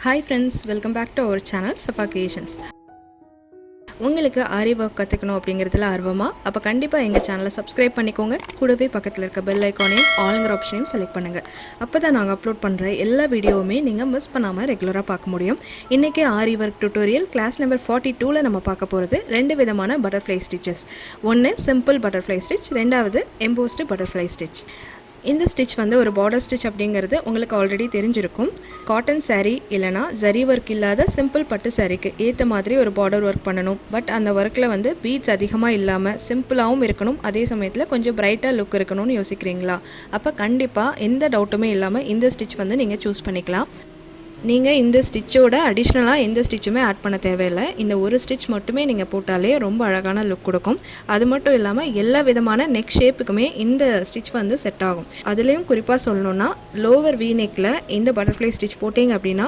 Hi friends, welcome back to our channel Safa Creations. உங்களுக்கு ஆரி work கற்றுக்கணும் அப்படிங்கிறதுல ஆர்வமா அப்போ கண்டிப்பாக எங்கள் சேனலை சப்ஸ்கிரைப் பண்ணிக்கோங்க. கூடவே பக்கத்தில் இருக்க பெல் ஐக்கானையும் ஆல்ங்கிற ஆப்ஷனையும் செலக்ட் பண்ணுங்கள். அப்போ தான் நாங்கள் அப்லோட் பண்ணுற எல்லா வீடியோவுமே நீங்கள் மிஸ் பண்ணாமல் ரெகுலராக பார்க்க முடியும். இன்றைக்கி ஆரி ஒர்க் டியூட்டோரியல் கிளாஸ் நம்பர் 42 நம்ம பார்க்க போகிறது 2 விதமான பட்டர்ஃப்ளை ஸ்டிச்சஸ். ஒன்று சிம்பிள் பட்டர்ஃப்ளை ஸ்டிச், ரெண்டாவது எம்போஸ்டு பட்டர்ஃப்ளை ஸ்டிச். இந்த ஸ்டிச் வந்து ஒரு பார்டர் ஸ்டிச் அப்படிங்கிறது உங்களுக்கு ஆல்ரெடி தெரிஞ்சிருக்கும். காட்டன் சாரீ இல்லைனா ஜரி ஒர்க் இல்லாத சிம்பிள் பட்டு சாரீக்கு ஏற்ற மாதிரி ஒரு பார்டர் ஒர்க் பண்ணணும். பட் அந்த ஒர்க்கில் வந்து பீட்ஸ் அதிகமாக இல்லாமல் சிம்பிளாகவும் இருக்கணும், அதே சமயத்தில் கொஞ்சம் பிரைட்டாக லுக் இருக்கணும்னு யோசிக்கிறீங்களா? அப்போ கண்டிப்பாக எந்த டவுட்டுமே இல்லாமல் இந்த ஸ்டிச் வந்து நீங்கள் சூஸ் பண்ணிக்கலாம். நீங்கள் இந்த ஸ்டிச்சோட அடிஷ்னலாக எந்த ஸ்டிச்சுமே ஆட் பண்ண தேவையில்லை. இந்த ஒரு ஸ்டிச் மட்டுமே நீங்கள் போட்டாலே ரொம்ப அழகான லுக் கொடுக்கும். அது மட்டும் இல்லாமல் எல்லா விதமான நெக் ஷேப்புக்குமே இந்த ஸ்டிச் வந்து செட் ஆகும். அதுலேயும் குறிப்பாக சொல்லணுன்னா லோவர் வி நெக்கில் இந்த பட்டர்ஃப்ளை ஸ்டிச் போட்டிங்க அப்படின்னா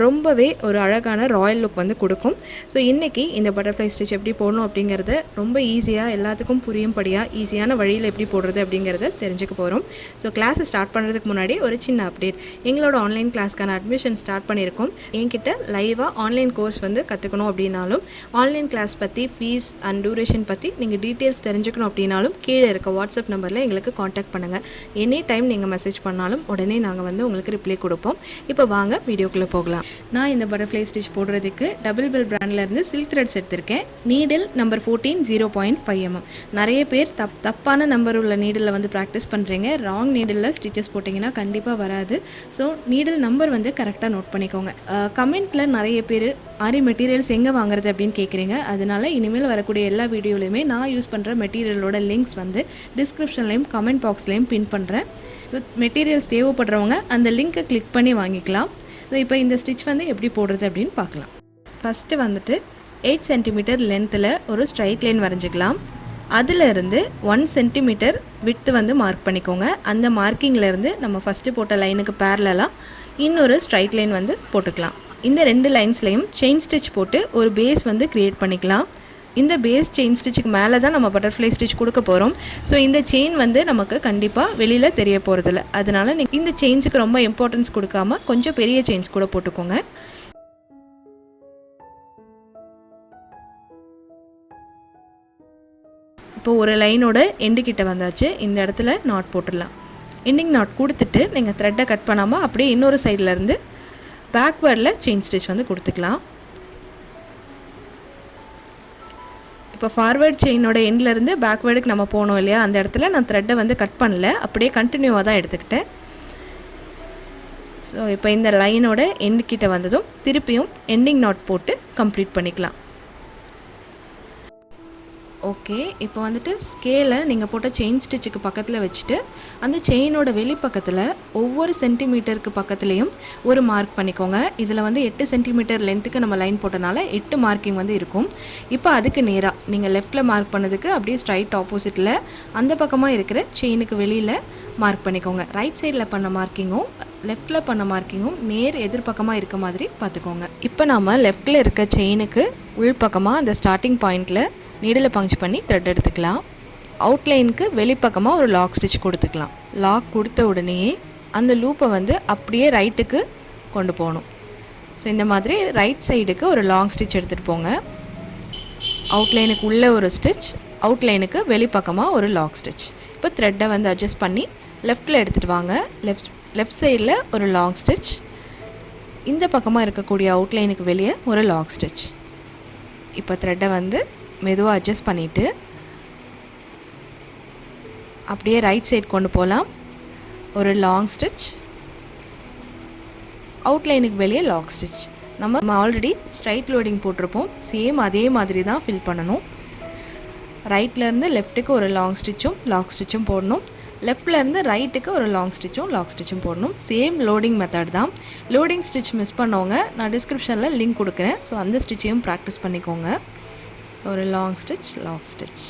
ரொம்பவே ஒரு அழகான ராயல் லுக் வந்து கொடுக்கும். ஸோ இன்றைக்கி இந்த பட்டர்ஃப்ளை ஸ்டிச் எப்படி போடணும் அப்படிங்கிறத ரொம்ப ஈஸியாக எல்லாத்துக்கும் புரியும்படியாக ஈஸியான வழியில் எப்படி போடுறது அப்படிங்கிறத தெரிஞ்சுக்க போகிறோம். ஸோ கிளாஸை ஸ்டார்ட் பண்ணுறதுக்கு முன்னாடி ஒரு சின்ன அப்டேட். எங்களோட ஆன்லைன் கிளாஸ்க்கான அட்மிஷன் ஸ்டார்ட் பண்ணியிருக்கோம். என்கிட்ட லைவாக ஆன்லைன் கோர்ஸ் வந்து கற்றுக்கணும் அப்படின்னாலும், ஆன்லைன் கிளாஸ் பற்றி ஃபீஸ் அண்ட் டியூரேஷன் பற்றி நீங்கள் டீட்டெயில்ஸ் தெரிஞ்சுக்கணும் அப்படின்னாலும் கீழே இருக்க வாட்ஸ்அப் நம்பரில் எங்களுக்கு காண்டாக்ட் பண்ணுங்கள். எனி டைம் நீங்கள் மெசேஜ் பண்ணாலும் உடனே நாங்கள் வந்து உங்களுக்கு ரிப்ளை கொடுப்போம். இப்போ வாங்க வீடியோக்குள்ளே போகலாம். நான் இந்த பட்டர்ஃப்ளை ஸ்டிச் போடுறதுக்கு டபுள் பெல் பிராண்ட்லேருந்து சில்க் த்ரெட்ஸ் எடுத்திருக்கேன். Needle number 14 0.5 mm. நிறைய பேர் தப்பான நம்பர் உள்ள நீடில் வந்து ப்ராக்டிஸ் பண்ணுறீங்க. ராங் நீடில் ஸ்டிச்சஸ் போட்டிங்கன்னா கண்டிப்பாக வராது. ஸோ நீடில் நம்பர் வந்து கரெக்டாக நோட் பண்ணிக்கோங்க. கமெண்ட்டில் நிறைய பேர் ஆரி மெட்டீரியல்ஸ் எங்கே வாங்குறது அப்படின்னு கேட்குறீங்க. அதனால் இனிமேல் வரக்கூடிய எல்லா வீடியோலையுமே நான் யூஸ் பண்ணுற மெட்டீரியலோட லிங்க்ஸ் வந்து டிஸ்கிரிப்ஷன்லேயும் கமெண்ட் பாக்ஸ்லேயும் பின் பண்ணுறேன். ஸோ மெட்டீரியல்ஸ் தேவைப்படுறவங்க அந்த லிங்க்கை கிளிக் பண்ணி வாங்கிக்கலாம். ஸோ இப்போ இந்த ஸ்டிச் வந்து எப்படி போடுறது அப்படின்னு பார்க்கலாம். ஃபஸ்ட்டு வந்துட்டு 8 சென்டிமீட்டர் லென்த்தில் ஒரு ஸ்ட்ரைட் லைன் வரைஞ்சிக்கலாம். அதிலிருந்து 1 சென்டிமீட்டர் விட்த்து வந்து மார்க் பண்ணிக்கோங்க. அந்த மார்க்கிங்லேருந்து நம்ம ஃபஸ்ட்டு போட்ட லைனுக்கு பேரலாக இன்னொரு ஸ்ட்ரைட் லைன் வந்து போட்டுக்கலாம். இந்த 2 லைன்ஸ்லையும் செயின் ஸ்டிச் போட்டு ஒரு பேஸ் வந்து க்ரியேட் பண்ணிக்கலாம். இந்த பேஸ் செயின் ஸ்டிச்சுக்கு மேலே தான் நம்ம பட்டர்ஃப்ளை ஸ்டிச் கொடுக்க போகிறோம். ஸோ இந்த செயின் வந்து நமக்கு கண்டிப்பாக வெளியில் தெரிய போகிறதில்ல. அதனால் நீங்கள் இந்த செயின்ஸுக்கு ரொம்ப இம்பார்ட்டன்ஸ் கொடுக்காமல் கொஞ்சம் பெரிய செயின்ஸ் கூட போட்டுக்கோங்க. இப்போ ஒரு லைனோட எண்டு கிட்ட வந்தாச்சு. இந்த இடத்துல நாட் போட்டுடலாம். எண்டிங் நாட் கொடுத்துட்டு நீங்கள் த்ரெட்டை கட் பண்ணாமல் அப்படியே இன்னொரு சைட்லேருந்து பேக்வேர்டில் செயின் ஸ்டிச் வந்து கொடுத்துக்கலாம். இப்போ ஃபார்வேர்ட் செயினோட எண்ட்லேருந்து பேக்வேர்டுக்கு நம்ம போனோம் இல்லையா, அந்த இடத்துல நான் த்ரெட்டை வந்து கட் பண்ணல, அப்படியே கண்டினியூவாக தான் எடுத்துக்கிட்டேன். ஸோ இப்போ இந்த லைனோட எண்டு கிட்ட வந்ததும் திருப்பியும் எண்டிங் நாட் போட்டு கம்ப்ளீட் பண்ணிக்கலாம். ஓகே, இப்போ வந்துட்டு ஸ்கேலை நீங்கள் போட்ட செயின் ஸ்டிச்சுக்கு பக்கத்தில் வச்சுட்டு அந்த செயினோட வெளிப்பக்கத்தில் ஒவ்வொரு சென்டிமீட்டருக்கு பக்கத்துலேயும் ஒரு மார்க் பண்ணிக்கோங்க. இதில் வந்து 8 சென்டிமீட்டர் லென்த்துக்கு நம்ம லைன் போட்டனால 8 மார்க்கிங் வந்து இருக்கும். இப்போ அதுக்கு நேராக நீங்கள் லெஃப்ட்டில் மார்க் பண்ணதுக்கு அப்படியே ஸ்ட்ரைட் ஆப்போசிட்டில் அந்த பக்கமாக இருக்கிற செயினுக்கு வெளியில் மார்க் பண்ணிக்கோங்க. ரைட் சைடில் பண்ண மார்க்கிங்கும் லெஃப்ட்டில் பண்ண மார்க்கிங்கும் நேர் எதிர்பக்கமாக இருக்க மாதிரி பார்த்துக்கோங்க. இப்போ நாம் லெஃப்ட்டில் இருக்க செயினுக்கு உள்பக்கமாக அந்த ஸ்டார்டிங் பாயிண்டில் நீடில் பங்ச் பண்ணி த்ரெட் எடுத்துக்கலாம். அவுட்லைனுக்கு வெளிப்பக்கமாக ஒரு லாக் ஸ்டிச் கொடுத்துக்கலாம். லாக் கொடுத்த உடனே அந்த லூப்பை வந்து அப்படியே ரைட்டுக்கு கொண்டு போகணும். ஸோ இந்த மாதிரி ரைட் சைடுக்கு ஒரு லாங் ஸ்டிச் எடுத்துகிட்டு போங்க. அவுட்லைனுக்கு உள்ளே ஒரு ஸ்டிச், அவுட்லைனுக்கு வெளிப்பக்கமாக ஒரு லாக் ஸ்டிச். இப்போ த்ரெட்டை வந்து அட்ஜஸ்ட் பண்ணி லெஃப்ட்டில் எடுத்துகிட்டு வாங்க. லெஃப்ட் சைடில் ஒரு லாங் ஸ்டிச், இந்த பக்கமாக இருக்கக்கூடிய அவுட்லைனுக்கு வெளியே ஒரு லாக் ஸ்டிச். இப்போ த்ரெட்டை வந்து மெதுவாக அட்ஜஸ்ட் பண்ணிவிட்டு அப்படியே ரைட் சைட் கொண்டு போகலாம். ஒரு லாங் ஸ்டிச், அவுட்லைனுக்கு வெளியே லாக் ஸ்டிச். நம்ம ஆல்ரெடி ஸ்ட்ரைட் லோடிங் போட்டிருப்போம், சேம் அதே மாதிரி தான் ஃபில் பண்ணணும். ரைட்லேருந்து லெஃப்ட்டுக்கு ஒரு லாங் ஸ்டிச்சும் போடணும். லெஃப்ட்லேருந்து ரைட்டுக்கு ஒரு லாங் ஸ்டிச்சும் போடணும். சேம் லோடிங் மெத்தட் தான். லோடிங் ஸ்டிச் மிஸ் பண்ணவங்க நான் டிஸ்கிரிப்ஷனில் லிங்க் கொடுக்குறேன். ஸோ அந்த ஸ்டிச்சையும் ப்ராக்டிஸ் பண்ணிக்கோங்க. ஒரு லாங் ஸ்டிச், லாக் ஸ்டிச்.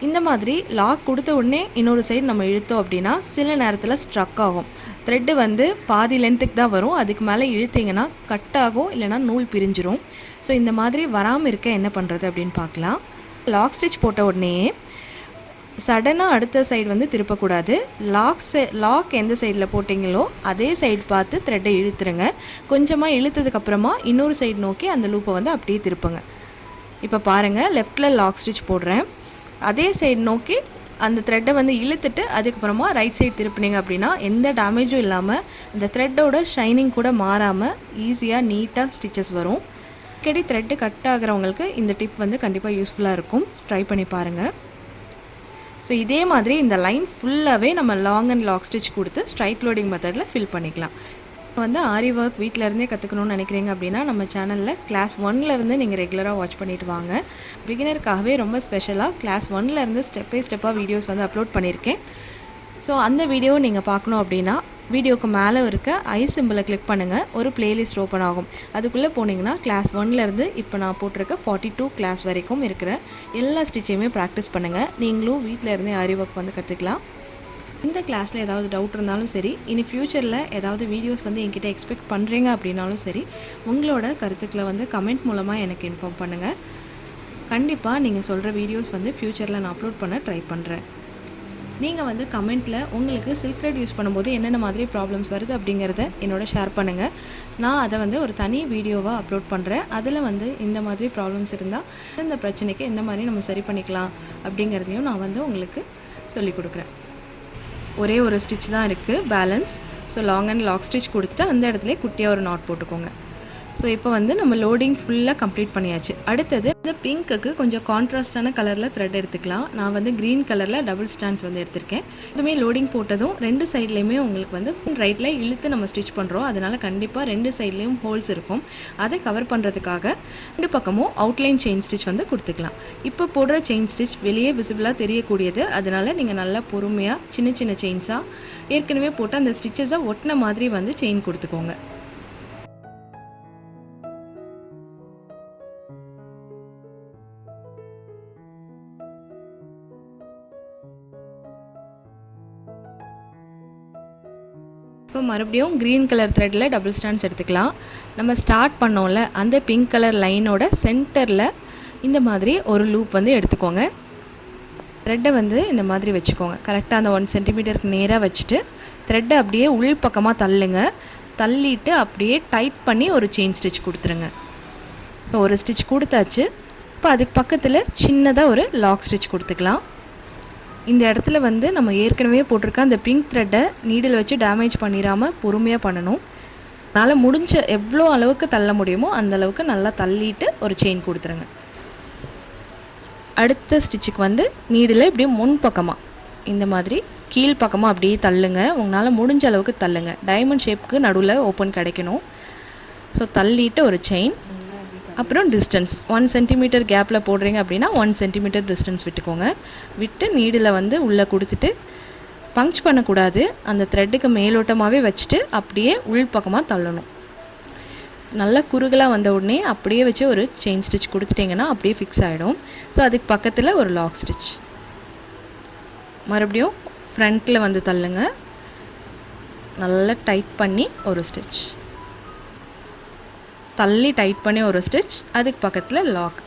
இந்த மாதிரி லாக் கொடுத்த உடனே இன்னொரு சைடு நம்ம இழுத்தோம் அப்படின்னா சில நேரத்தில் ஸ்ட்ரக் ஆகும். த்ரெட்டு வந்து பாதி லென்த்துக்கு தான் வரும். அதுக்கு மேலே இழுத்திங்கன்னா கட் ஆகும், இல்லைனா நூல் பிரிஞ்சிரும். ஸோ இந்த மாதிரி வராமல் இருக்க என்ன பண்ணுறது அப்படின்னு பார்க்கலாம். லாக் ஸ்டிச் போட்ட உடனே சடனாக அடுத்த சைடு வந்து திருப்பக்கூடாது. லாக் எந்த சைடில் போட்டிங்களோ அதே சைடு பார்த்து த்ரெட்டை இழுத்துருங்க. கொஞ்சமாக இழுத்ததுக்கப்புறமா இன்னொரு சைடு நோக்கி அந்த லூப்பை வந்து அப்படியே திருப்புங்க. இப்போ பாருங்கள், லெஃப்டில் லாக் ஸ்டிச் போடுறேன். அதே சைடு நோக்கி அந்த த்ரெட்டை வந்து இழுத்துட்டு அதுக்கப்புறமா ரைட் சைடு திருப்பினீங்க அப்படின்னா எந்த டேமேஜும் இல்லாமல் இந்த த்ரெட்டோட ஷைனிங் கூட மாறாமல் ஈஸியாக நீட்டாக ஸ்டிச்சஸ் வரும். அடிக்கடி த்ரெட்டு கட் ஆகிறவங்களுக்கு இந்த டிப் வந்து கண்டிப்பாக யூஸ்ஃபுல்லாக இருக்கும். ட்ரை பண்ணி பாருங்கள். ஸோ இதே மாதிரி இந்த லைன் ஃபுல்லாகவே நம்ம லாங் அண்ட் லாக் ஸ்டிச் கொடுத்து ஸ்ட்ரைட் லோடிங் மெத்தடில் ஃபில் பண்ணிக்கலாம். வந்து ஆரி ஒர்க் வீட்டிலருந்தே கற்றுக்கணும்னு நினைக்கிறீங்க அப்படின்னா நம்ம சேனலில் கிளாஸ் 1லேருந்து நீங்கள் ரெகுலராக வாட்ச் பண்ணிவிட்டு வாங்க. பிகினருக்காகவே ரொம்ப ஸ்பெஷலாக கிளாஸ் 1லேருந்து ஸ்டெப் பை ஸ்டெப்பாக வீடியோஸ் வந்து அப்லோட் பண்ணியிருக்கேன். ஸோ அந்த வீடியோவை நீங்கள் பார்க்கணும் அப்படின்னா வீடியோக்கு மேலே இருக்க ஐ சிம்பிளை கிளிக் பண்ணுங்கள். ஒரு பிளேலிஸ்ட் ஓப்பன் ஆகும். அதுக்குள்ளே போனீங்கன்னா கிளாஸ் 1லேருந்து இப்போ நான் போட்டிருக்க 42 கிளாஸ் வரைக்கும் இருக்கிற எல்லா ஸ்டிச்சையுமே ப்ராக்டிஸ் பண்ணுங்கள். நீங்களும் வீட்டில் இருந்தே ஆரி ஒர்க் வந்து கற்றுக்கலாம். இந்த கிளாஸில் ஏதாவது டவுட் இருந்தாலும் சரி, இனி ஃப்யூச்சரில் ஏதாவது வீடியோஸ் வந்து என்கிட்ட எக்ஸ்பெக்ட் பண்ணுறீங்க அப்படின்னாலும் சரி, உங்களோட கருத்துக்களை வந்து கமெண்ட் மூலமாக எனக்கு இன்ஃபார்ம் பண்ணுங்கள். கண்டிப்பாக நீங்கள் சொல்கிற வீடியோஸ் வந்து ஃப்யூச்சரில் நான் அப்லோட் பண்ண ட்ரை பண்ணுறேன். நீங்கள் வந்து கமெண்ட்டில் உங்களுக்கு சில்க் த்ரெட் யூஸ் பண்ணும்போது என்னென்ன மாதிரி ப்ராப்ளம்ஸ் வருது அப்படிங்கிறத என்னோட ஷேர் பண்ணுங்கள். நான் அதை வந்து ஒரு தனி வீடியோவாக அப்லோட் பண்ணுறேன். அதில் வந்து இந்த மாதிரி ப்ராப்ளம்ஸ் இருந்தால் இந்த பிரச்சனைக்கு எந்த மாதிரி நம்ம சரி பண்ணிக்கலாம் அப்படிங்கிறதையும் நான் வந்து உங்களுக்கு சொல்லிக் கொடுக்குறேன். ஒரே ஒரு ஸ்டிச் தான் இருக்குது balance. So long and lock stitch கொடுத்துட்டு அந்த இடத்துல குட்டியாக ஒரு நாட் போட்டுக்கோங்க. ஸோ இப்போ வந்து நம்ம லோடிங் ஃபுல்லாக கம்ப்ளீட் பண்ணியாச்சு. அடுத்தது இந்த பிங்க்குக்கு கொஞ்சம் கான்ட்ராஸ்டான கலரில் த்ரெட் எடுத்துக்கலாம். நான் வந்து க்ரீன் கலரில் டபுள் ஸ்டாண்ட்ஸ் வந்து எடுத்திருக்கேன். இதுவுமே லோடிங் போட்டதும் 2 சைட்லேயுமே உங்களுக்கு வந்து ரைட்டில் இழுத்து நம்ம ஸ்டிச் பண்ணுறோம். அதனால் கண்டிப்பாக 2 சைட்லேயும் ஹோல்ஸ் இருக்கும். அதை கவர் பண்ணுறதுக்காக 2 பக்கமும் அவுட்லைன் செயின் ஸ்டிச் வந்து கொடுத்துக்கலாம். இப்போ போடுற செயின் ஸ்டிச் வெளியே விசிபிளாக தெரியக்கூடியது. அதனால் நீங்கள் நல்லா பொறுமையாக சின்ன சின்ன செயின்ஸாக ஏற்கனவே போட்டு அந்த ஸ்டிச்சஸை ஒட்டின மாதிரி வந்து செயின் கொடுத்துக்கோங்க. இப்போ மறுபடியும் க்ரீன் கலர் த்ரெட்டில் டபுள் ஸ்டாண்ட்ஸ் எடுத்துக்கலாம். நம்ம ஸ்டார்ட் பண்ணோம்ல அந்த பிங்க் கலர் லைனோட சென்டரில் இந்த மாதிரி ஒரு லூப் வந்து எடுத்துக்கோங்க. த்ரெட்டை வந்து இந்த மாதிரி வச்சுக்கோங்க. கரெக்டாக அந்த 1 சென்டிமீட்டருக்கு நேராக வச்சுட்டு த்ரெட்டை அப்படியே உள் பக்கமாக தள்ளுங்க. தள்ளிட்டு அப்படியே டைட் பண்ணி ஒரு செயின் ஸ்டிச் கொடுத்துருங்க. ஸோ ஒரு ஸ்டிச் கொடுத்தாச்சு. இப்போ அதுக்கு பக்கத்தில் சின்னதாக ஒரு லாக் ஸ்டிச் கொடுத்துக்கலாம். இந்த இடத்துல வந்து நம்ம ஏற்கனவே போட்டிருக்க அந்த பிங்க் த்ரெட்டை நீடில் வச்சு டேமேஜ் பண்ணிடாமல் பொறுமையாக பண்ணணும். அதனால் முடிஞ்ச எவ்வளோ அளவுக்கு தள்ள முடியுமோ அந்த அளவுக்கு நல்லா தள்ளிட்டு ஒரு செயின் கொடுத்துருங்க. அடுத்த ஸ்டிச்சுக்கு வந்து நீடில் இப்படியே முன் பக்கமாக இந்த மாதிரி கீழ் பக்கமாக அப்படியே தள்ளுங்க. உங்களால் முடிஞ்ச அளவுக்கு தள்ளுங்க. டைமண்ட் ஷேப்புக்கு நடுவில் ஓப்பன் கிடைக்கணும். ஸோ தள்ளிட்டு ஒரு செயின், அப்புறம் டிஸ்டன்ஸ் 1 சென்டிமீட்டர் கேப்பில் போடுறீங்க அப்படின்னா 1 சென்டிமீட்டர் டிஸ்டன்ஸ் விட்டுக்கோங்க. விட்டு நீடில் வந்து உள்ளே கொடுத்துட்டு பஞ்ச் பண்ணக்கூடாது. அந்த த்ரெட்டுக்கு மேலோட்டமாகவே வச்சுட்டு அப்படியே உள் பக்கமாக தள்ளணும். நல்லா குறுகலாக வந்த உடனே அப்படியே வச்சு ஒரு செயின் ஸ்டிச் கொடுத்துட்டிங்கன்னா அப்படியே ஃபிக்ஸ் ஆகிடும். ஸோ அதுக்கு பக்கத்தில் ஒரு லாக் ஸ்டிச். மறுபடியும் ஃப்ரண்ட்டில் வந்து தள்ளுங்க. நல்லா டைட் பண்ணி ஒரு ஸ்டிச், தள்ளி டைட் பண்ணி ஒரு ஸ்டிச், அதுக்கு பக்கத்தில் லாக்.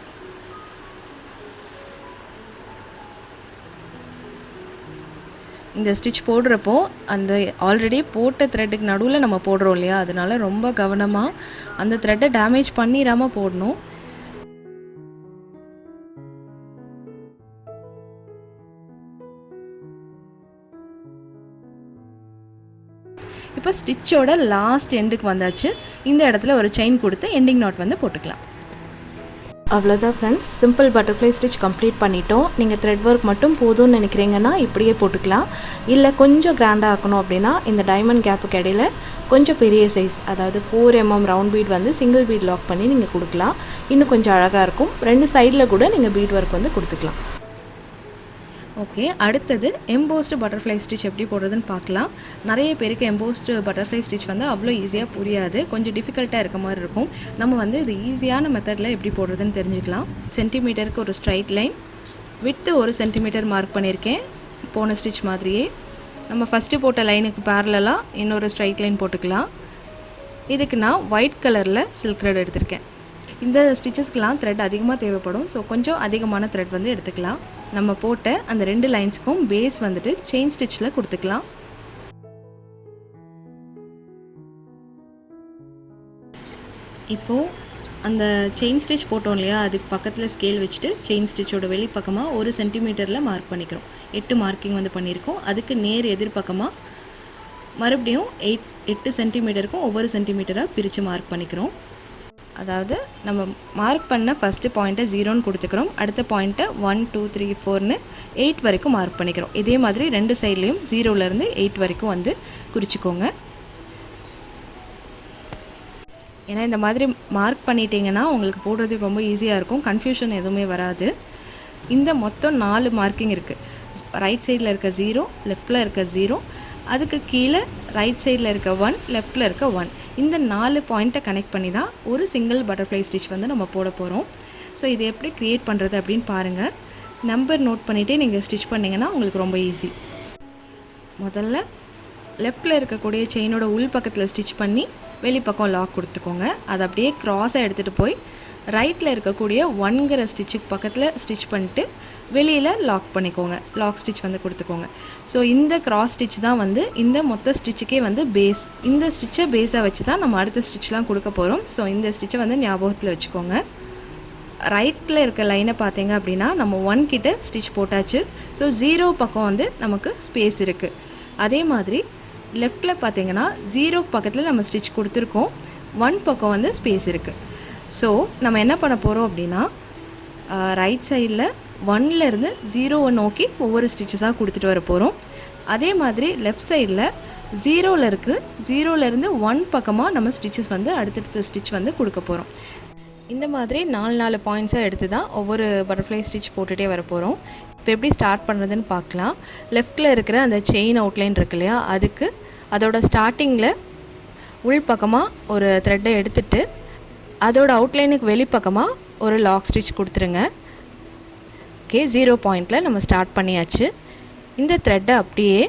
இந்த ஸ்டிச் போடுறப்போ அந்த ஆல்ரெடி போட்ட த்ரெட்டுக்கு நடுவில் நம்ம போடுறோம் இல்லையா, அதனால ரொம்ப கவனமாக அந்த த்ரெட்டை டேமேஜ் பண்ணிடாமல் போடணும். இப்போ ஸ்டிச்சோட லாஸ்ட் எண்டுக்கு வந்தாச்சு. இந்த இடத்துல ஒரு செயின் கொடுத்து எண்டிங் நாட் வந்து போட்டுக்கலாம். அவ்வளோதான் friends, simple butterfly stitch complete பண்ணிட்டோம். நீங்கள் த்ரெட் ஒர்க் மட்டும் போதும்னு நினைக்கிறீங்கன்னா இப்படியே போட்டுக்கலாம். இல்லை கொஞ்சம் கிராண்டாக ஆக்கணும் அப்படின்னா இந்த டைமண்ட் கேப்புக்கு இடையில கொஞ்சம் பெரிய சைஸ், அதாவது 4 mm ரவுண்ட் பீட் வந்து சிங்கிள் பீட் லாக் பண்ணி நீங்கள் கொடுக்கலாம். இன்னும் கொஞ்சம் அழகாக இருக்கும். 2 சைடில் கூட நீங்கள் பீட் ஒர்க் வந்து கொடுத்துக்கலாம். ஓகே, அடுத்தது எம்போஸ்டு பட்டர்ஃப்ளை ஸ்டிச் எப்படி போடுறதுன்னு பார்க்கலாம். நிறைய பேருக்கு எம்போஸ்டு பட்டர்ஃப்ளை ஸ்டிச் வந்து அவ்வளோ ஈஸியாக புரியாது, கொஞ்சம் டிஃபிகல்ட்டாக இருக்க மாதிரி இருக்கும். நம்ம வந்து இது ஈஸியான மெத்தடில் எப்படி போடுறதுன்னு தெரிஞ்சுக்கலாம். சென்டிமீட்டருக்கு ஒரு ஸ்ட்ரைட் லைன், விட்டு 1 சென்டிமீட்டர் மார்க் பண்ணியிருக்கேன். போன ஸ்டிச் மாதிரியே நம்ம ஃபஸ்ட்டு போட்ட லைனுக்கு பேரலாக இன்னொரு ஸ்ட்ரைட் லைன் போட்டுக்கலாம். இதுக்கு நான் ஒயிட் கலரில் சில்க் த்ரெட் எடுத்திருக்கேன். இந்த ஸ்டிச்சஸ்க்கெலாம் த்ரெட் அதிகமாக தேவைப்படும். ஸோ கொஞ்சம் அதிகமான த்ரெட் வந்து எடுத்துக்கலாம். நம்ம போட்ட அந்த 2 லைன்ஸ்க்கும் பேஸ் வந்துட்டு செயின் ஸ்டிச்சில் கொடுத்துக்கலாம். இப்போது அந்த செயின் ஸ்டிச் போட்டோம் இல்லையா, அதுக்கு பக்கத்தில் ஸ்கேல் வச்சுட்டு செயின் ஸ்டிச்சோட வெளிப்பக்கமாக 1 சென்டிமீட்டரில் மார்க் பண்ணிக்கிறோம். 8 மார்க்கிங் வந்து பண்ணியிருக்கோம். அதுக்கு நேர் எதிர்பக்கமாக மறுபடியும் 8 சென்டிமீட்டருக்கும் ஒவ்வொரு சென்டிமீட்டராக பிரித்து மார்க் பண்ணிக்கிறோம். அதாவது நம்ம மார்க் பண்ண ஃபஸ்ட்டு பாயிண்ட்டை 0ன்னு கொடுத்துக்கிறோம். அடுத்த பாயிண்ட்டை 1 2 3 4ன்னு 8 வரைக்கும் மார்க் பண்ணிக்கிறோம். இதே மாதிரி 2 சைட்லேயும் 0லேருந்து 8 வரைக்கும் வந்து குறிச்சிக்கோங்க. ஏன்னா இந்த மாதிரி மார்க் பண்ணிட்டீங்கன்னா உங்களுக்கு போடுறதுக்கு ரொம்ப ஈஸியாக இருக்கும், கன்ஃபியூஷன் எதுவுமே வராது. இந்த மொத்தம் 4 மார்க்கிங் இருக்குது. ரைட் சைடில் இருக்க 0, லெஃப்டில் இருக்க 0, அதுக்கு கீழே ரைட் சைடில் இருக்க 1, லெஃப்டில் இருக்க 1. இந்த 4 பாயிண்ட்டை கனெக்ட் பண்ணி தான் ஒரு சிங்கிள் பட்டர்ஃப்ளை ஸ்டிச் வந்து நம்ம போட போகிறோம். ஸோ இதை எப்படி க்ரியேட் பண்ணுறது அப்படின்னு பாருங்கள். நம்பர் நோட் பண்ணிவிட்டே நீங்கள் ஸ்டிச் பண்ணிங்கன்னா உங்களுக்கு ரொம்ப ஈஸி. முதல்ல லெஃப்டில் இருக்கக்கூடிய செயினோட உள் பக்கத்தில் ஸ்டிச் பண்ணி வெளிப்பக்கம் லாக் கொடுத்துக்கோங்க. அதை அப்படியே க்ராஸாக எடுத்துகிட்டு போய் ரைட்டில் இருக்கக்கூடிய 1ங்கிற ஸ்டிச்சுக்கு பக்கத்தில் ஸ்டிச் பண்ணிட்டு வெளியில் லாக் பண்ணிக்கோங்க. லாக் ஸ்டிச் வந்து கொடுத்துக்கோங்க. ஸோ இந்த க்ராஸ் ஸ்டிச் தான் வந்து இந்த மொத்த ஸ்டிச்சுக்கே வந்து பேஸ். இந்த ஸ்டிச்சை பேஸாக வச்சு தான் நம்ம அடுத்த ஸ்டிச்லாம் கொடுக்க போகிறோம். ஸோ இந்த ஸ்டிச்சை வந்து ஞாபகத்தில் வச்சுக்கோங்க. ரைட்டில் இருக்க லைனை பார்த்தீங்க அப்படின்னா நம்ம 1 கிட்ட ஸ்டிச் போட்டாச்சு. ஸோ 0 பக்கம் வந்து நமக்கு ஸ்பேஸ் இருக்குது. அதே மாதிரி லெஃப்டில் பார்த்தீங்கன்னா 0 பக்கத்தில் நம்ம ஸ்டிச் கொடுத்துருக்கோம். 1 பக்கம் வந்து ஸ்பேஸ் இருக்குது. ஸோ நம்ம என்ன பண்ண போகிறோம் அப்படின்னா ரைட் சைடில் 1லேருந்து 0வை நோக்கி ஒவ்வொரு ஸ்டிச்சஸாக கொடுத்துட்டு வர போகிறோம். அதே மாதிரி லெஃப்ட் சைடில் 0ல் இருக்குது, 0லேருந்து 1 பக்கமாக நம்ம ஸ்டிச்சஸ் வந்து அடுத்தடுத்த ஸ்டிச் வந்து கொடுக்க போகிறோம். இந்த மாதிரி 4 பாயிண்ட்ஸாக எடுத்து தான் ஒவ்வொரு பட்டர்ஃப்ளை ஸ்டிச் போட்டுகிட்டே வர போகிறோம். இப்போ எப்படி ஸ்டார்ட் பண்ணுறதுன்னு பார்க்கலாம். லெஃப்டில் இருக்கிற அந்த செயின் அவுட்லைன் இருக்கு இல்லையா, அதுக்கு அதோட ஸ்டார்டிங்கில் உள் பக்கமாக ஒரு த்ரெட்டை எடுத்துகிட்டு அதோட அவுட்லைனுக்கு வெளிப்பக்கமாக ஒரு லாக் ஸ்டிச் கொடுத்துருங்க. ஓகே, 0 பாயிண்டில் நம்ம ஸ்டார்ட் பண்ணியாச்சு. இந்த த்ரெட்டை அப்படியே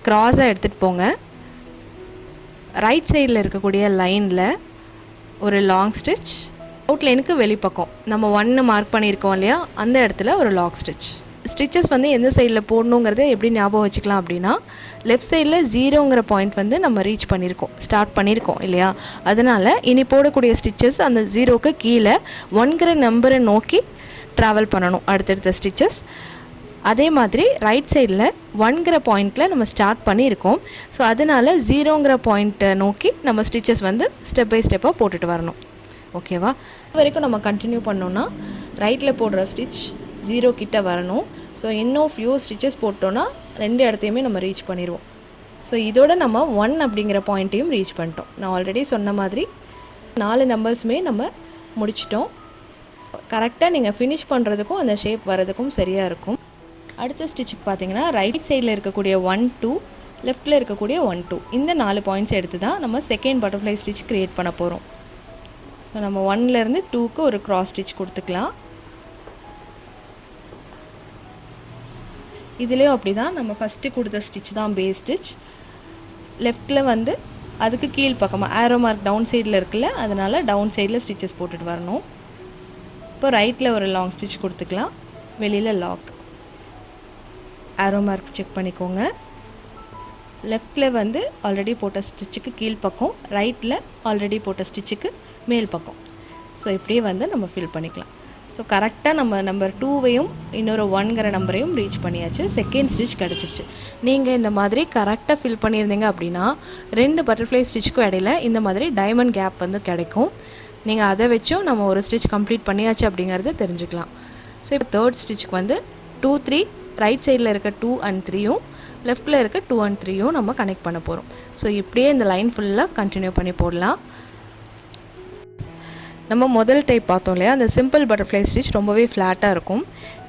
க்ராஸாக எடுத்துகிட்டு போங்க. ரைட் சைடில் இருக்கக்கூடிய லைனில் ஒரு லாங் ஸ்டிச், அவுட்லைனுக்கு வெளிப்பக்கம் நம்ம 1 மார்க் பண்ணியிருக்கோம் இல்லையா, அந்த இடத்துல ஒரு லாக் ஸ்டிச். ஸ்டிச்சஸ் வந்து எந்த சைடில் போடணுங்கிறத எப்படி ஞாபகம் வச்சுக்கலாம் அப்படின்னா, லெஃப்ட் சைடில் 0ங்கிற பாயிண்ட் வந்து நம்ம ரீச் பண்ணியிருக்கோம், ஸ்டார்ட் பண்ணியிருக்கோம் இல்லையா. அதனால் இனி போடக்கூடிய ஸ்டிச்சஸ் அந்த 0க்கு கீழே 1ங்கிற நம்பரை நோக்கி ட்ராவல் பண்ணணும் அடுத்தடுத்த ஸ்டிச்சஸ். அதே மாதிரி ரைட் சைடில் 1ங்கிற பாயிண்ட்டில் நம்ம ஸ்டார்ட் பண்ணியிருக்கோம். ஸோ அதனால் 0ங்கிற பாயிண்ட்டை நோக்கி நம்ம ஸ்டிச்சஸ் வந்து ஸ்டெப் பை ஸ்டெப்பாக போட்டுட்டு வரணும். ஓகேவா? இது வரைக்கும் நம்ம கண்டினியூ பண்ணோன்னா ரைட்டில் போடுற ஸ்டிச் 0 கிட்ட வரணும். ஸோ இன்னும் ஃபியூ ஸ்டிச்சஸ் போட்டோன்னா 2 இடத்தையுமே நம்ம ரீச் பண்ணிடுவோம். ஸோ இதோட நம்ம 1 அப்படிங்கிற பாயிண்ட்டையும் ரீச் பண்ணிட்டோம். நான் ஆல்ரெடி சொன்ன மாதிரி 4 நம்பர்ஸுமே நம்ம முடிச்சிட்டோம். கரெக்டாக நீங்கள் ஃபினிஷ் பண்ணுறதுக்கும் அந்த ஷேப் வரதுக்கும் சரியாக இருக்கும். அடுத்த ஸ்டிச்சுக்கு பார்த்தீங்கன்னா ரைட் சைடில் இருக்கக்கூடிய 1 2, லெஃப்ட்டில் இருக்கக்கூடிய 1 2, இந்த 4 பாயிண்ட்ஸ் எடுத்து தான் நம்ம செகண்ட் பட்டர்ஃப்ளை ஸ்டிச் க்ரியேட் பண்ண போகிறோம். ஸோ நம்ம 1லேருந்து 2க்கு ஒரு க்ராஸ் ஸ்டிச் கொடுத்துக்கலாம். இதுலேயும் அப்படி தான், நம்ம ஃபஸ்ட்டு கொடுத்த ஸ்டிச் தான் பேஸ் ஸ்டிச். லெஃப்ட்டில் வந்து அதுக்கு கீழ் பக்கமாக ஆரோ மார்க் டவுன் சைடில் இருக்குல்ல, அதனால் டவுன் சைடில் ஸ்டிச்சஸ் போட்டுட்டு வரணும். இப்போ ரைட்டில் ஒரு லாங் ஸ்டிச் கொடுத்துக்கலாம். வெளியில் லாக், ஆரோ மார்க் செக் பண்ணிக்கோங்க. லெஃப்ட்டில் வந்து ஆல்ரெடி போட்ட ஸ்டிச்சுக்கு கீழ் பக்கம், ரைட்டில் ஆல்ரெடி போட்ட ஸ்டிச்சுக்கு மேல் பக்கம். ஸோ இப்படியே வந்து நம்ம ஃபில் பண்ணிக்கலாம். ஸோ கரெக்டாக நம்ம நம்பர் 2வையும் இன்னொரு 1ங்கிற நம்பரையும் ரீச் பண்ணியாச்சு. செகண்ட் ஸ்டிச் கிடச்சிருச்சு. நீங்கள் இந்த மாதிரி கரெக்டாக ஃபில் பண்ணியிருந்தீங்க அப்படின்னா 2 பட்டர்ஃப்ளை ஸ்டிச்சுக்கும் இடையில இந்த மாதிரி டைமண்ட் கேப் வந்து கிடைக்கும். நீங்கள் அதை வச்சும் நம்ம ஒரு ஸ்டிச் கம்ப்ளீட் பண்ணியாச்சு அப்படிங்கிறத தெரிஞ்சுக்கலாம். ஸோ இப்போ தேர்ட் ஸ்டிச்சுக்கு வந்து 2 3, ரைட் சைடில் இருக்க 2 and 3யும் லெஃப்ட்டில் இருக்க 2 and 3யும் நம்ம கனெக்ட் பண்ண போகிறோம். ஸோ இப்படியே இந்த லைன் ஃபுல்லாக கண்டினியூ பண்ணி போடலாம். நம்ம முதல் டைப் பார்த்தோம் இல்லையா, அந்த சிம்பிள் பட்டர்ஃப்ளை ஸ்டிச் ரொம்பவே ஃப்ளாட்டாக இருக்கும்.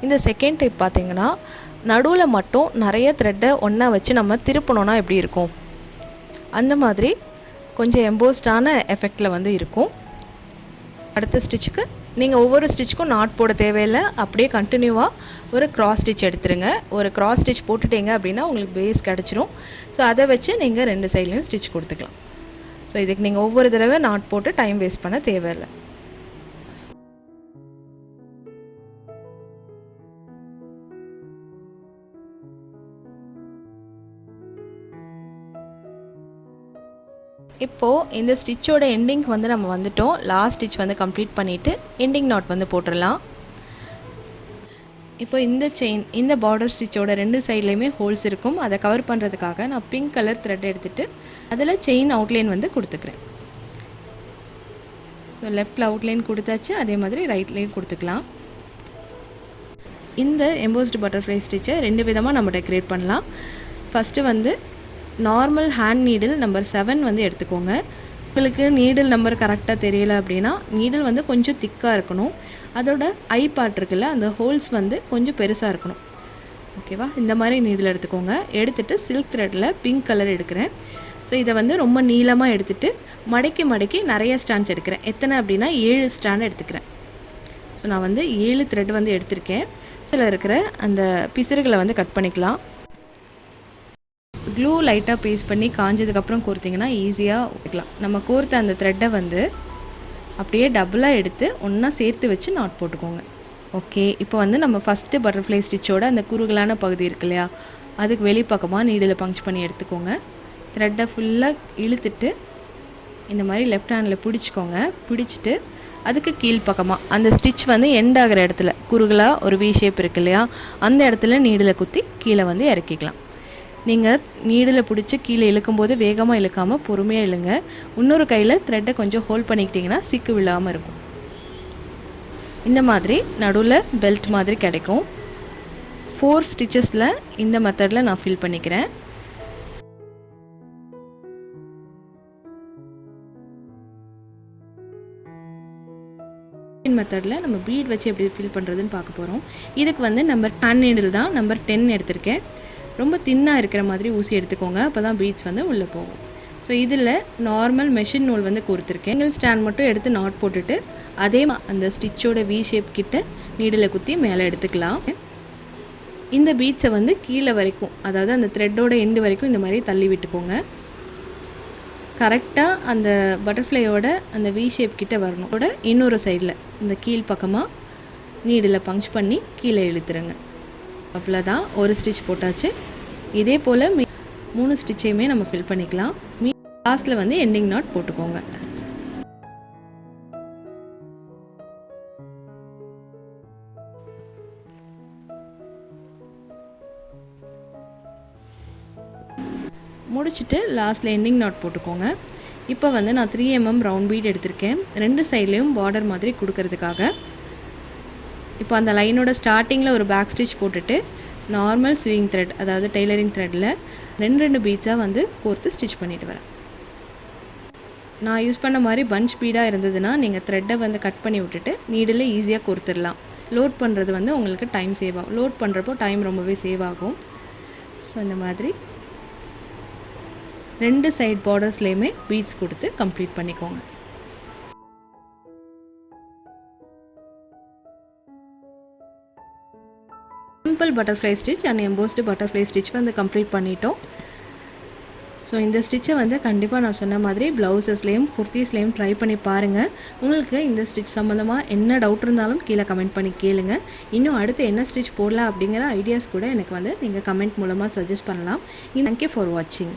இந்த செகண்ட் டைப் பார்த்திங்கன்னா நடுவில் மட்டும் நிறைய த்ரெட்டை ஒன்றா வச்சு நம்ம திருப்பணுன்னா எப்படி இருக்கும், அந்த மாதிரி கொஞ்சம் எம்போஸ்டான எஃபெக்டில் வந்து இருக்கும். அடுத்த ஸ்டிச்சுக்கு நீங்கள் ஒவ்வொரு ஸ்டிச்சுக்கும் நாட் போட தேவையில்லை, அப்படியே கண்டினியூவாக ஒரு க்ராஸ் ஸ்டிச் எடுத்துருங்க. ஒரு க்ராஸ் ஸ்டிச் போட்டுட்டீங்க அப்படின்னா உங்களுக்கு பேஸ் கிடச்சிரும். ஸோ அதை வச்சு நீங்கள் 2 சைட்லேயும் ஸ்டிச் கொடுத்துக்கலாம். ஸோ இதுக்கு நீங்கள் ஒவ்வொரு தடவை நாட் போட்டு டைம் வேஸ்ட் பண்ண தேவையில்லை. இப்போது இந்த ஸ்டிச்சோட எண்டிங்க்கு வந்து நம்ம வந்துட்டோம். லாஸ்ட் ஸ்டிச் வந்து கம்ப்ளீட் பண்ணிவிட்டு எண்டிங் நாட் வந்து போட்டுடலாம். இப்போ இந்த செயின் இந்த பார்டர் ஸ்டிச்சோட 2 சைட்லேயுமே ஹோல்ஸ் இருக்கும். அதை கவர் பண்ணுறதுக்காக நான் பிங்க் கலர் த்ரெட் எடுத்துகிட்டு அதில் செயின் அவுட்லைன் வந்து கொடுத்துக்கிறேன். ஸோ லெஃப்டில் அவுட்லைன் கொடுத்தாச்சு, அதே மாதிரி ரைட்லேயும் கொடுத்துக்கலாம். இந்த எம்போஸ்டு பட்டர்ஃப்ளை ஸ்டிச்சை 2 விதமாக நம்ம டெக்கரேட் பண்ணலாம். ஃபஸ்ட்டு வந்து நார்மல் ஹேண்ட் நீடில் நம்பர் 7 வந்து எடுத்துக்கோங்க. உங்களுக்கு நீடில் நம்பர் கரெக்டாக தெரியல அப்படின்னா நீடில் வந்து கொஞ்சம் திக்காக இருக்கணும். அதோட ஐ பார்ட் இருக்குல்ல, அந்த ஹோல்ஸ் வந்து கொஞ்சம் பெருசாக இருக்கணும். ஓகேவா? இந்த மாதிரி நீடில் எடுத்துக்கோங்க. எடுத்துகிட்டு சில்க் த்ரெட்டில் பிங்க் கலர் எடுக்கிறேன். ஸோ இதை வந்து ரொம்ப நீளமாக எடுத்துகிட்டு மடக்கி நிறைய ஸ்டாண்ட்ஸ் எடுக்கிறேன். எத்தனை அப்படின்னா 7 ஸ்டாண்ட் எடுத்துக்கிறேன். ஸோ நான் வந்து 7 த்ரெட் வந்து எடுத்திருக்கேன். சில இருக்கிற அந்த பிசுறுகளை வந்து கட் பண்ணிக்கலாம். க்ளூ லைட்டாக பேஸ்ட் பண்ணி காஞ்சதுக்கப்புறம் கோர்த்திங்கன்னா ஈஸியாக வைக்கலாம். நம்ம கோர்த்த அந்த த்ரெட்டை வந்து அப்படியே டபுளாக எடுத்து ஒன்றா சேர்த்து வச்சு நாட் போட்டுக்கோங்க. ஓகே, இப்போ வந்து நம்ம ஃபஸ்ட்டு பட்டர்ஃப்ளை ஸ்டிச்சோட அந்த குறுகலான பகுதி இருக்கு இல்லையா, அதுக்கு வெளிப்பக்கமாக நீடில் பங்ச் பண்ணி எடுத்துக்கோங்க. த்ரெட்டை ஃபுல்லாக இழுத்துட்டு இந்த மாதிரி லெஃப்ட் ஹேண்டில் பிடிச்சிக்கோங்க. பிடிச்சிட்டு அதுக்கு கீழ்ப்பக்கமாக அந்த ஸ்டிச் வந்து எண்ட் ஆகிற இடத்துல குறுகலாக ஒரு வி ஷேப் இருக்கு இல்லையா, அந்த இடத்துல நீடில் குத்தி கீழே வந்து இறக்கிக்கலாம். நீங்கள் நீடில் பிடிச்சி கீழே இழுக்கும்போது வேகமாக இழுக்காமல் பொறுமையாக இழுங்க. இன்னொரு கையில் த்ரெட்டை கொஞ்சம் ஹோல்ட் பண்ணிக்கிட்டிங்கன்னா சிக்கு விழாமல் இருக்கும். இந்த மாதிரி நடுவில் பெல்ட் மாதிரி கிடைக்கும். 4 ஸ்டிச்சஸில் இந்த மெத்தடில் நான் ஃபில் பண்ணிக்கிறேன். மெத்தடில் நம்ம பீட் வச்சு எப்படி ஃபில் பண்ணுறதுன்னு பார்க்க போகிறோம். இதுக்கு வந்து நம்பர் ஹேண்ட் நீடில் தான் நம்பர் 10 எடுத்திருக்கேன். ரொம்ப தின்னாக இருக்கிற மாதிரி ஊசி எடுத்துக்கோங்க, அப்போ தான் பீட்ஸ் வந்து உள்ளே போகும். ஸோ இதில் நார்மல் மெஷின் நூல் வந்து கொடுத்துருக்கேன். சிங்கிள் ஸ்டாண்ட் மட்டும் எடுத்து நாட் போட்டுட்டு அதே அந்த ஸ்டிச்சோட வி ஷேப் கிட்ட நீடில் குத்தி மேலே எடுத்துக்கலாம். இந்த பீட்ஸை வந்து கீழே வரைக்கும், அதாவது அந்த த்ரெட்டோட எண்டு வரைக்கும் இந்த மாதிரி தள்ளி விட்டுக்கோங்க. கரெக்டாக அந்த பட்டர்ஃப்ளையோட அந்த வி ஷேப் கிட்ட வரணும். அதோட இன்னொரு சைடில் இந்த கீழ் பக்கமாக நீடில் பஞ்ச் பண்ணி கீழே இழுத்துருங்க. அவ்வளோதான், ஒரு ஸ்டிச் போட்டாச்சு. இதே போல் 3 ஸ்டிச்சையுமே நம்ம ஃபில் பண்ணிக்கலாம். லாஸ்ட்டில் வந்து எண்டிங் நாட் போட்டுக்கோங்க. முடிச்சுட்டு லாஸ்ட்டில் எண்டிங் நாட் போட்டுக்கோங்க. இப்போ வந்து நான் 3 mm ரவுண்ட் பீட் எடுத்திருக்கேன், 2 சைட்லேயும் பார்டர் மாதிரி கொடுக்கறதுக்காக. இப்போ அந்த லைனோட ஸ்டார்டிங்கில் ஒரு பேக் ஸ்டிச் போட்டுட்டு நார்மல் ஸ்விங் த்ரெட், அதாவது டெய்லரிங் த்ரெட்டில் 2 பீட்ஸாக வந்து கோர்த்து ஸ்டிச் பண்ணிட்டு வரேன். நான் யூஸ் பண்ண மாதிரி பஞ்ச் பீடாக இருந்ததுன்னா நீங்கள் த்ரெட்டை வந்து கட் பண்ணி விட்டுட்டு நீடில் ஈஸியாக கோர்த்துடலாம். லோட் பண்ணுறது வந்து உங்களுக்கு டைம் சேவ் ஆகும். லோட் பண்ணுறப்போ டைம் ரொம்பவே சேவ் ஆகும். ஸோ இந்த மாதிரி 2 சைட் பார்டர்ஸ்லேயுமே பீட்ஸ் கொடுத்து கம்ப்ளீட் பண்ணிக்கோங்க. Simple butterfly stitch and embossed butterfly stitch வந்து கம்ப்ளீட் பண்ணிட்டோம். ஸோ இந்த ஸ்டிச்சை வந்து கண்டிப்பாக நான் சொன்ன மாதிரி ப்ளவுசஸ்லேயும் குர்த்திஸ்லேயும் ட்ரை பண்ணி பாருங்கள். உங்களுக்கு இந்த ஸ்டிச் சம்மந்தமாக என்ன டவுட் இருந்தாலும் கீழே கமெண்ட் பண்ணி கேளுங்க. இன்னும் அடுத்து என்ன ஸ்டிச் போடலாம் அப்படிங்கிற ஐடியாஸ் கூட எனக்கு வந்து நீங்கள் கமெண்ட் மூலமாக சஜஸ்ட் பண்ணலாம். தேங்க்யூ ஃபார் வாட்சிங்.